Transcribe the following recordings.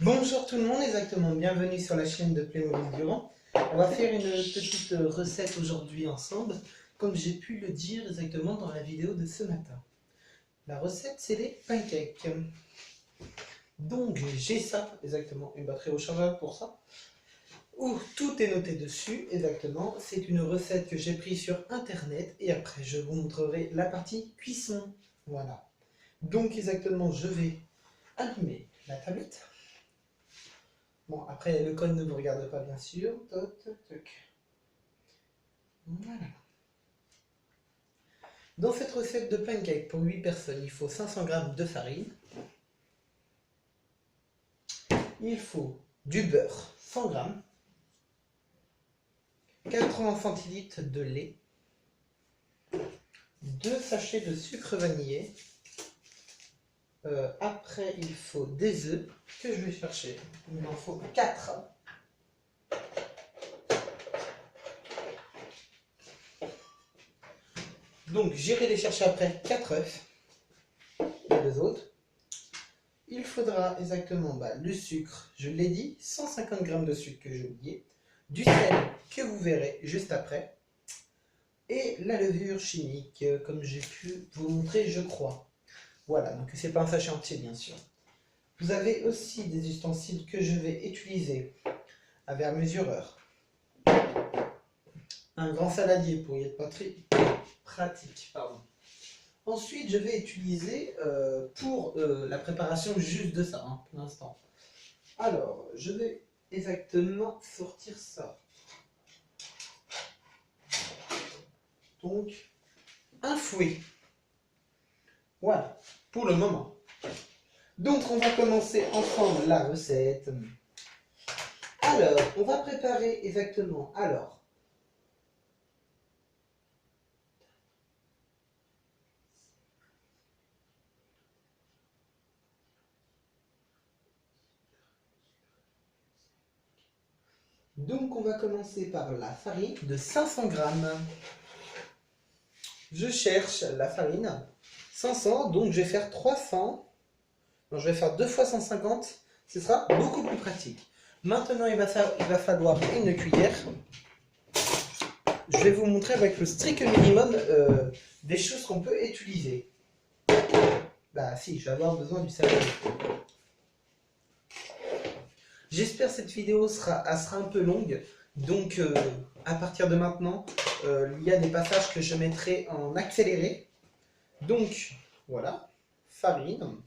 Bonjour tout le monde, exactement, bienvenue sur la chaîne de Playmobil Durand. On va faire une petite recette aujourd'hui ensemble, comme j'ai pu le dire exactement dans la vidéo de ce matin. La recette, c'est les pancakes. Donc j'ai ça, exactement, une batterie rechargeable pour ça, où tout est noté dessus, exactement. C'est une recette que j'ai prise sur internet et après je vous montrerai la partie cuisson. Voilà. Donc exactement, je vais allumer la tablette. Bon, après, le code ne vous regarde pas, bien sûr. Toc, toc, toc. Voilà. Dans cette recette de pancake pour 8 personnes, il faut 500 g de farine. Il faut du beurre, 100 g. 80 centilitres de lait. 2 sachets de sucre vanillé. Après, il faut des œufs que je vais chercher. Il m'en faut 4. Donc, j'irai les chercher après 4 œufs. Les deux autres. Il faudra exactement le sucre, je l'ai dit, 150 g de sucre que j'ai oublié, du sel que vous verrez juste après, et la levure chimique, comme j'ai pu vous montrer, je crois. Voilà, donc c'est pas un sachet entier, bien sûr. Vous avez aussi des ustensiles que je vais utiliser, un verre mesureur, un grand saladier pour y être pas très pratique, pardon. Ensuite, je vais utiliser pour la préparation juste de ça, hein, pour l'instant. Alors, je vais exactement sortir ça. Donc, un fouet. Voilà, pour le moment. Donc, on va commencer ensemble la recette. Alors, on va préparer exactement. Alors, donc on va commencer par la farine de 500 g. Je cherche la farine 500, donc je vais faire 300. Non, je vais faire 2 fois 150. Ce sera beaucoup plus pratique. Maintenant, il va falloir une cuillère. Je vais vous montrer avec le strict minimum des choses qu'on peut utiliser. Bah si, je vais avoir besoin du saladier. J'espère que cette vidéo sera un peu longue. Donc à partir de maintenant, il y a des passages que je mettrai en accéléré. Donc voilà, farine.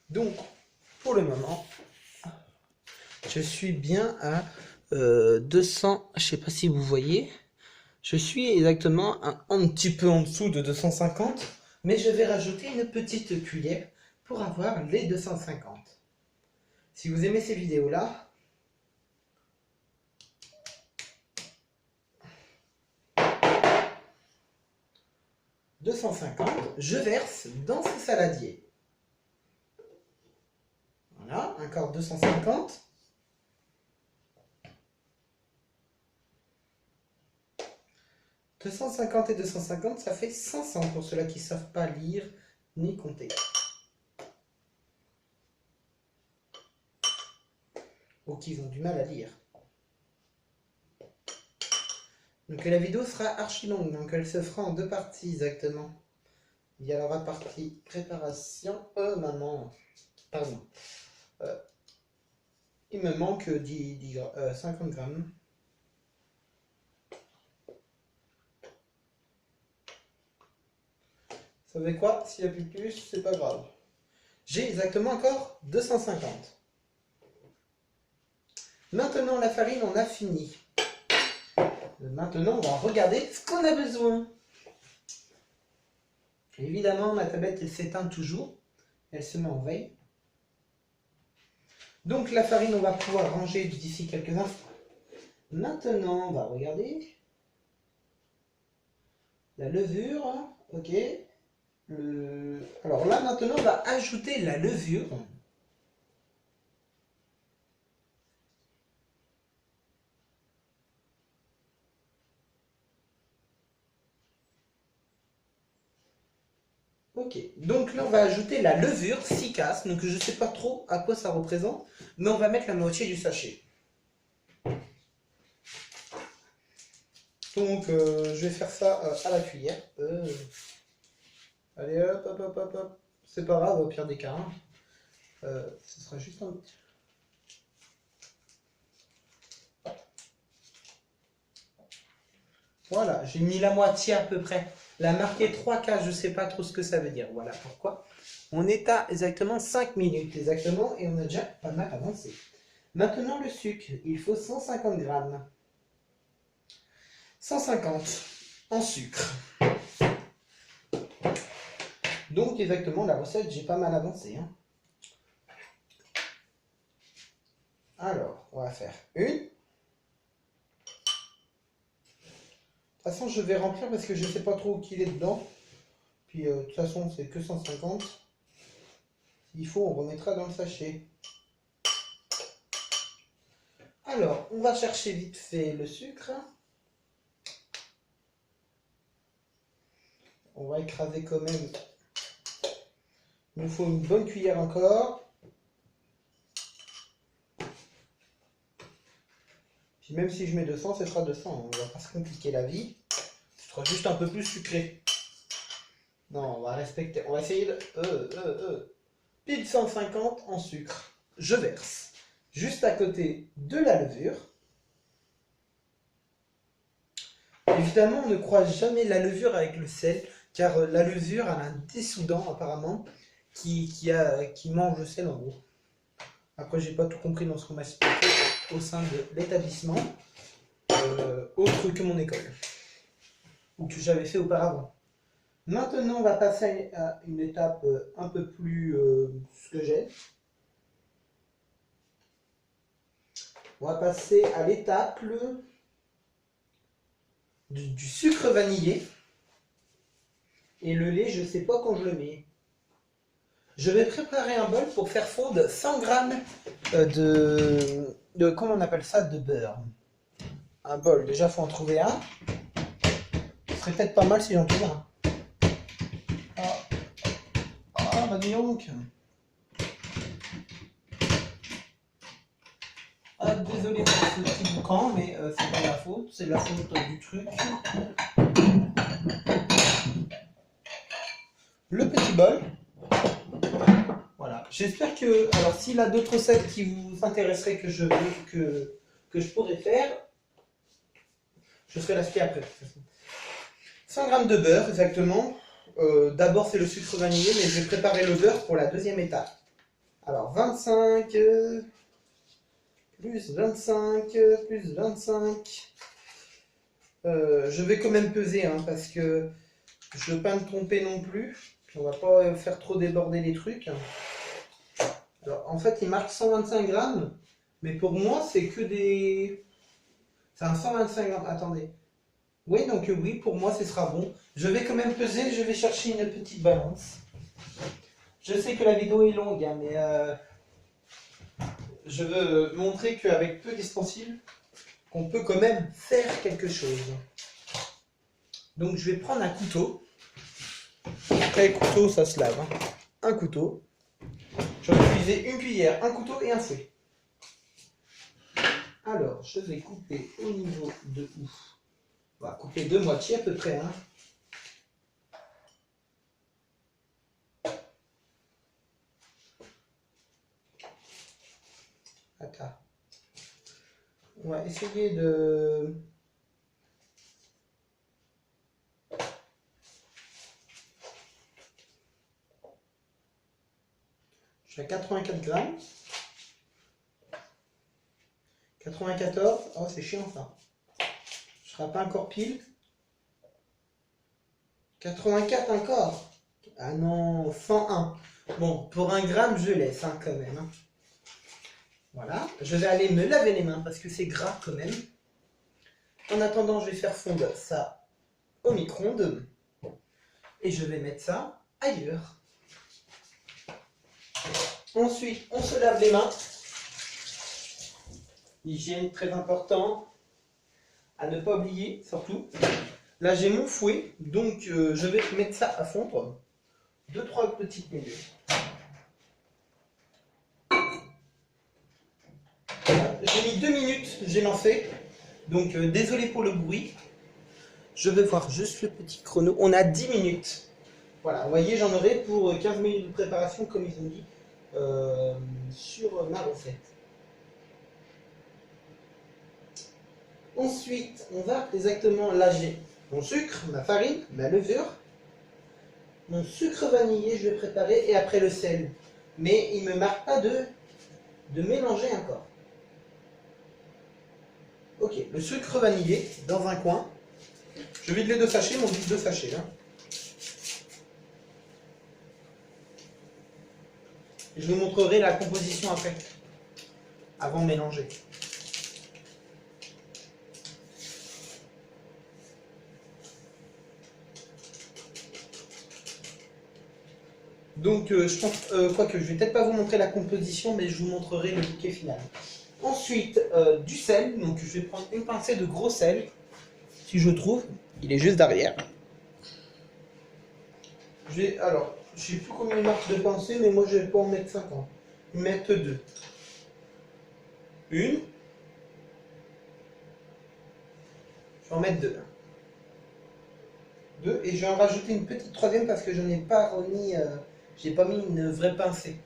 Donc pour le moment, je suis bien à 200, je ne sais pas si vous voyez. Je suis exactement un petit peu en dessous de 250, mais je vais rajouter une petite cuillère pour avoir les 250. Si vous aimez ces vidéos-là, « 250, je verse dans ce saladier. Voilà, encore 250. « 250 et 250, ça fait 500 pour ceux-là qui ne savent pas lire ni compter. Ou qui ont du mal à lire. Donc la vidéo sera archi longue, donc elle se fera en 2 parties exactement. Il y aura la partie préparation. Maman, pardon. Il me manque 50 grammes. Vous savez quoi? S'il n'y a plus de plus, c'est pas grave. J'ai exactement encore 250. Maintenant la farine, on a fini. Maintenant, on va regarder ce qu'on a besoin. Évidemment, ma tablette elle s'éteint toujours. Elle se met en veille. Donc la farine, on va pouvoir ranger d'ici quelques instants. Maintenant, on va regarder. La levure, ok. Alors là, maintenant, on va ajouter la levure. Ok, donc là on va ajouter la levure 6 casses, donc je ne sais pas trop à quoi ça représente, mais on va mettre la moitié du sachet. Donc je vais faire ça à la cuillère. Allez hop, hop, hop, hop, hop. C'est pas grave, au pire des cas. Hein. Ce sera juste un... Voilà, j'ai mis la moitié à peu près. La marquée 3K, je ne sais pas trop ce que ça veut dire. Voilà pourquoi. On est à exactement 5 minutes exactement et on a déjà pas mal avancé. Maintenant le sucre, il faut 150 grammes. 150 en sucre. Donc exactement la recette, j'ai pas mal avancé. Hein. Alors, on va faire une. De toute façon, je vais remplir parce que je ne sais pas trop qu'il est dedans. Puis de toute façon, c'est que 150. S'il faut, on remettra dans le sachet. Alors, on va chercher vite fait le sucre. On va écraser quand même. Il nous faut une bonne cuillère encore. Puis même si je mets 200, ce sera 200. On va pas se compliquer la vie. Ce sera juste un peu plus sucré. Non, on va respecter. On va essayer de... Pile 150 en sucre. Je verse. Juste à côté de la levure. Évidemment, on ne croise jamais la levure avec le sel, car la levure a un dessoudant apparemment qui mange le sel en gros. Après, j'ai pas tout compris dans ce qu'on m'a expliqué au sein de l'établissement, autre que mon école, ou que j'avais fait auparavant. Maintenant, on va passer à une étape un peu plus ce que j'ai. On va passer à l'étape du sucre vanillé. Et le lait, je ne sais pas quand je le mets. Je vais préparer un bol pour faire fondre 100 grammes comment on appelle ça, de beurre. Un bol, déjà il faut en trouver un. Ce serait peut-être pas mal si j'en trouve un. Bah dis donc. Ah, désolé pour ce petit boucan, mais c'est pas ma faute, c'est la faute du truc. Le petit bol. Voilà. J'espère que, alors s'il a d'autres recettes qui vous intéresseraient que je pourrais faire, je ferai l'aspect après. 100 g de beurre, exactement. D'abord c'est le sucre vanillé, mais je vais préparer le beurre pour la deuxième étape. Alors 25, plus 25, plus 25. Je vais quand même peser, hein, parce que je ne veux pas me tromper non plus. On va pas faire trop déborder les trucs. Alors en fait il marque 125 grammes, mais pour moi c'est que des... C'est un 125 grammes, attendez. Oui, donc oui, pour moi ce sera bon. Je vais quand même peser, je vais chercher une petite balance. Je sais que la vidéo est longue, hein, mais je veux montrer qu'avec peu d'ustensiles, on peut quand même faire quelque chose. Donc je vais prendre un couteau. Après, couteau, ça se lave. Hein. Un couteau. Je vais utiliser une cuillère, un couteau et un fouet. Alors, je vais couper au niveau de où? On va couper de moitié à peu près. Hein. Attends. On va essayer de... Je suis à 84 grammes. 94. Oh, c'est chiant ça. Je ne serai pas encore pile. 84 encore. Ah non, 101. Bon, pour 1 gramme, je laisse hein, quand même. Hein. Voilà. Je vais aller me laver les mains parce que c'est gras quand même. En attendant, je vais faire fondre ça au micro-ondes. Et je vais mettre ça ailleurs. Ensuite, on se lave les mains. Hygiène très important. À ne pas oublier, surtout. Là, j'ai mon fouet. Donc, je vais mettre ça à fondre. 2-3 petites minutes. Voilà. J'ai mis 2 minutes, j'ai lancé. Donc désolé pour le bruit. Je vais voir juste le petit chrono. On a 10 minutes. Voilà, vous voyez, j'en aurai pour 15 minutes de préparation, comme ils ont dit, sur ma recette. Ensuite, on va exactement lâcher mon sucre, ma farine, ma levure, mon sucre vanillé, je vais préparer, et après le sel. Mais il ne me marque pas de mélanger encore. Ok, le sucre vanillé dans un coin. Je vide les 2 sachets, mon vide 2 sachets là. Je vous montrerai la composition après, avant de mélanger. Donc je pense, quoique je vais peut-être pas vous montrer la composition, mais je vous montrerai le bouquet final. Ensuite, du sel, donc je vais prendre une pincée de gros sel, si je trouve, il est juste derrière. Alors, je sais plus combien il marque de pincées, mais moi je vais pas en mettre 50. Je vais mettre 2. Une. Je vais en mettre 2. 2, et je vais en rajouter une petite troisième parce que je n'ai pas remis, j'ai pas mis une vraie pincée.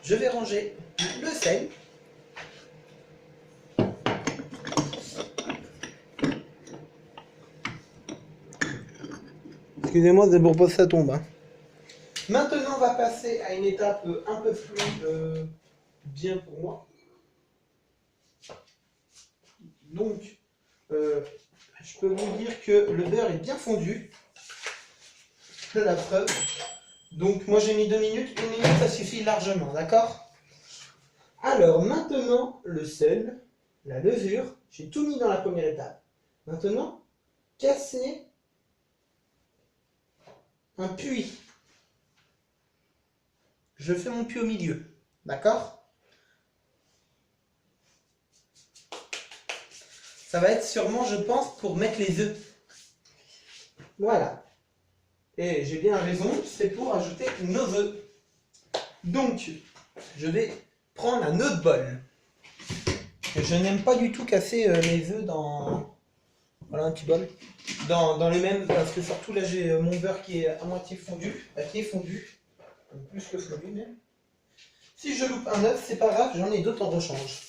Je vais ranger le sel. Excusez-moi, c'est pour pas que ça tombe. Hein. Maintenant, on va passer à une étape un peu plus bien pour moi. Donc, je peux vous dire que le beurre est bien fondu. La preuve. Donc, moi j'ai mis 2 minutes. 1 minute, ça suffit largement, d'accord? Alors, maintenant, le sel, la levure, j'ai tout mis dans la première étape. Maintenant, casser un puits. Je fais mon puits au milieu, d'accord? Ça va être sûrement, je pense, pour mettre les œufs. Voilà. Et j'ai bien raison, c'est pour ajouter nos œufs. Donc, je vais prendre un autre bol. Je n'aime pas du tout casser mes œufs dans... Voilà, un petit bol. Dans les mêmes, parce que surtout là, j'ai mon beurre qui est à moitié fondu, qui est fondu. Plus que fondu même. Si je loupe un œuf, c'est pas grave, j'en ai d'autres en rechange.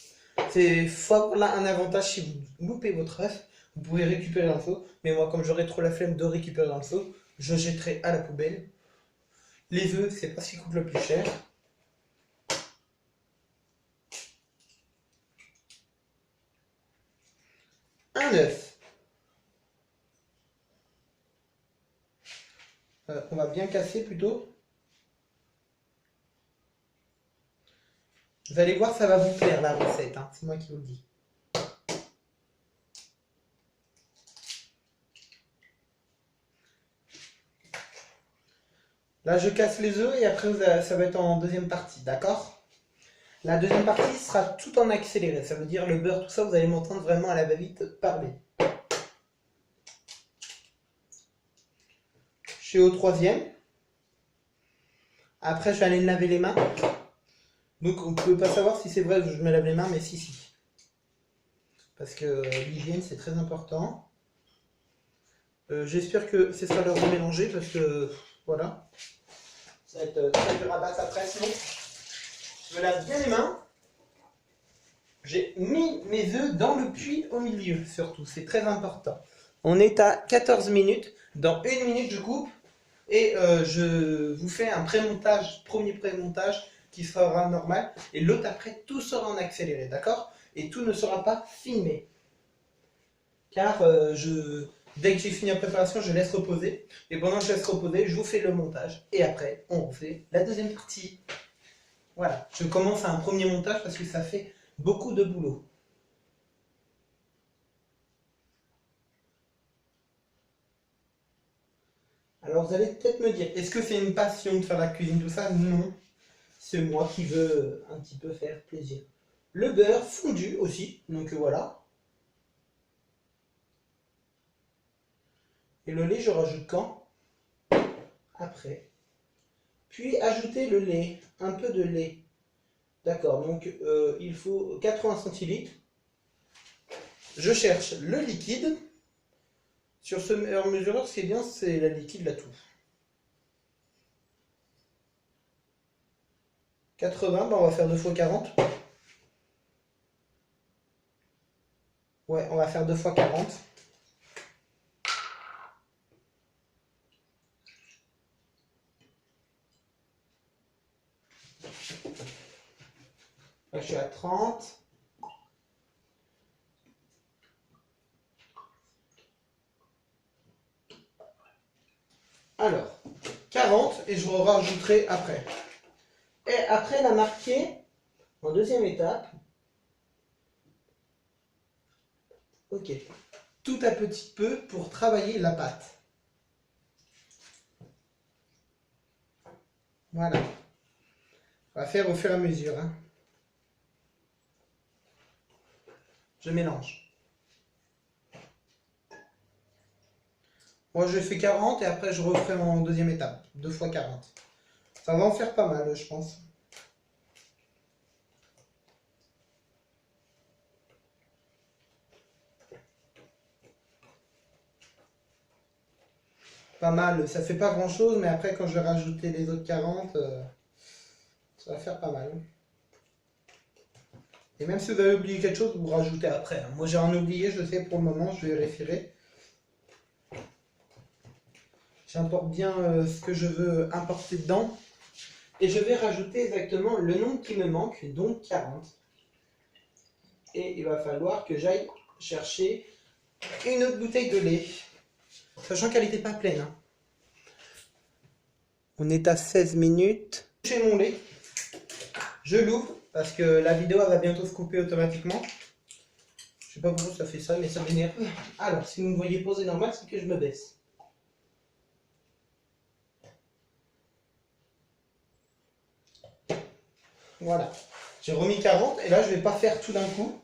C'est fort là un avantage si vous loupez votre œuf, vous pouvez récupérer dans le seau. Mais moi, comme j'aurais trop la flemme de récupérer dans le seau, je jetterai à la poubelle. Les œufs, c'est pas ce qui coûte le plus cher. Un œuf. On va bien casser plutôt. Vous allez voir, ça va vous plaire la recette, hein. C'est moi qui vous le dis. Là, je casse les œufs et après, ça va être en deuxième partie, d'accord? La deuxième partie sera tout en accéléré. Ça veut dire le beurre, tout ça, vous allez m'entendre vraiment à la va-vite parler. Je suis au troisième. Après, je vais aller me laver les mains. Donc, on ne peut pas savoir si c'est vrai que je me lave les mains, mais si. Parce que l'hygiène, c'est très important. J'espère que ce sera l'heure de mélanger parce que, voilà. Ça va être très dur à battre après, sinon. Je me lave bien les mains. J'ai mis mes œufs dans le puits au milieu, surtout. C'est très important. On est à 14 minutes. Dans 1 minute, je coupe. Et je vous fais un pré-montage, premier pré-montage qui sera normal. Et l'autre après, tout sera en accéléré, d'accord? Et tout ne sera pas filmé. Car dès que j'ai fini la préparation, je laisse reposer. Et pendant que je laisse reposer, je vous fais le montage. Et après, on refait la deuxième partie. Voilà, je commence un premier montage parce que ça fait beaucoup de boulot. Alors vous allez peut-être me dire, est-ce que c'est une passion de faire la cuisine, tout ça? Non, c'est moi qui veux un petit peu faire plaisir. Le beurre fondu aussi, donc voilà. Et le lait, je rajoute quand? Après. Puis ajouter le lait, un peu de lait. D'accord, donc il faut 80 centilitres. Je cherche le liquide. Sur ce mesureur, ce qui est bien, c'est la liquide là tout. 80, ben on va faire 2 fois 40. Ouais, on va faire 2 fois 40. Là, je suis à 30. Alors, 40 et je rajouterai après. Et après la marquer en deuxième étape. Ok. Tout à petit peu pour travailler la pâte. Voilà. On va faire au fur et à mesure. Hein. Je mélange. Moi, je fais 40 et après, je referai en deuxième étape. 2 fois 40. Ça va en faire pas mal, je pense. Pas mal. Ça fait pas grand-chose, mais après, quand je vais rajouter les autres 40, ça va faire pas mal. Et même si vous avez oublié quelque chose, vous rajoutez après. Hein. Moi, j'ai en oublié, je sais pour le moment, je vérifierai. J'importe bien ce que je veux importer dedans. Et je vais rajouter exactement le nombre qui me manque, donc 40. Et il va falloir que j'aille chercher une autre bouteille de lait. Sachant qu'elle n'était pas pleine. Hein. On est à 16 minutes. J'ai mon lait. Je l'ouvre parce que la vidéo elle va bientôt se couper automatiquement. Je sais pas pourquoi ça fait ça, mais ça m'énerve. Alors, si vous me voyez poser normal, c'est que je me baisse. Voilà. J'ai remis 40 et là, je vais pas faire tout d'un coup.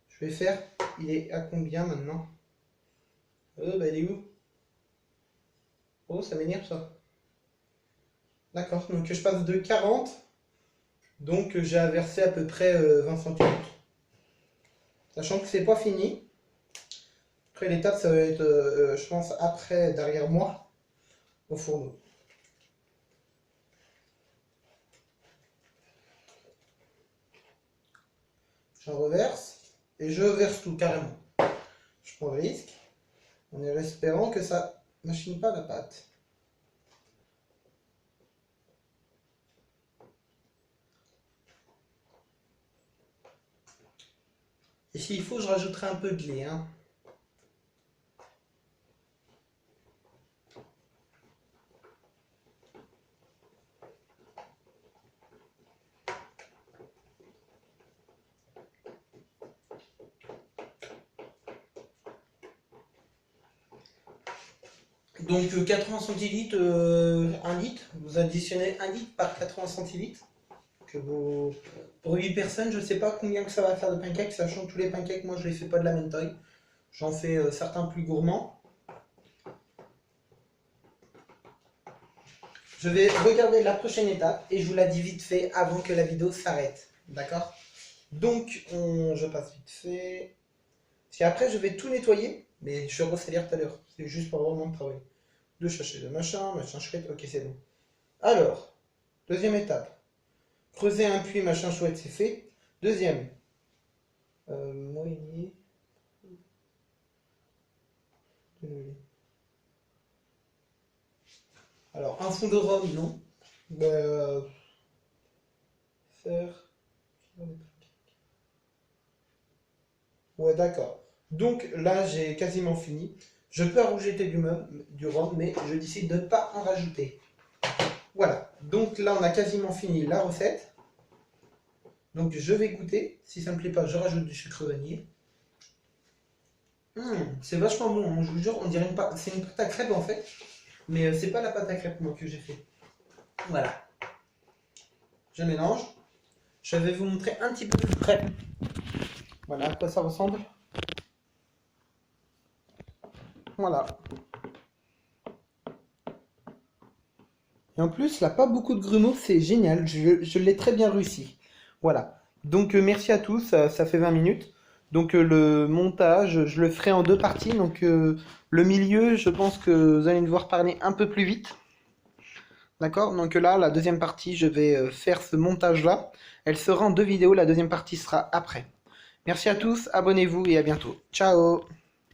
Je vais faire, il est à combien maintenant? Bah il est où? Oh, ça m'énerve ça. D'accord, donc je passe de 40, donc j'ai à verser à peu près 20 centilitres. Sachant que c'est pas fini. Après l'étape, ça va être, je pense, après, derrière moi, au fourneau. J'en reverse et je verse tout carrément. Je prends le risque en espérant que ça machine pas la pâte. Et s'il faut, je rajouterai un peu de lait. Hein. Donc 80 centilitres, 1 litre, vous additionnez 1 litre par 80 centilitres. Que vous... Pour 8 personnes, je ne sais pas combien que ça va faire de pancakes, sachant que tous les pancakes, moi je ne les fais pas de la même taille. J'en fais certains plus gourmands. Je vais regarder la prochaine étape et je vous la dis vite fait avant que la vidéo s'arrête. D'accord? Donc, je passe vite fait. Si après, je vais tout nettoyer, mais je vais dire tout à l'heure. C'est juste pour vraiment le travail. 2 sachets de machin chouette, ok, c'est bon. Alors, deuxième étape. Creuser un puits, machin chouette, c'est fait. Deuxième. Moyenner. Alors, un fond de rhum, non. Faire. Ouais, d'accord. Donc là, j'ai quasiment fini. Je peux rajouter du rhum, mais je décide de ne pas en rajouter. Voilà. Donc là, on a quasiment fini la recette. Donc je vais goûter. Si ça ne me plaît pas, je rajoute du sucre vanillé. C'est vachement bon, hein, je vous jure, on dirait c'est une pâte à crêpes en fait. Mais c'est pas la pâte à crêpes moi que j'ai fait. Voilà. Je mélange. Je vais vous montrer un petit peu plus près. Voilà à quoi ça ressemble. Voilà. Et en plus, là, pas beaucoup de grumeaux, c'est génial. Je l'ai très bien réussi. Voilà. Donc, merci à tous. Ça fait 20 minutes. Donc, le montage, je le ferai en deux parties. Donc, le milieu, je pense que vous allez devoir parler un peu plus vite. D'accord? Donc là, la deuxième partie, je vais faire ce montage-là. Elle sera en deux vidéos. La deuxième partie sera après. Merci à tous. Abonnez-vous et à bientôt. Ciao!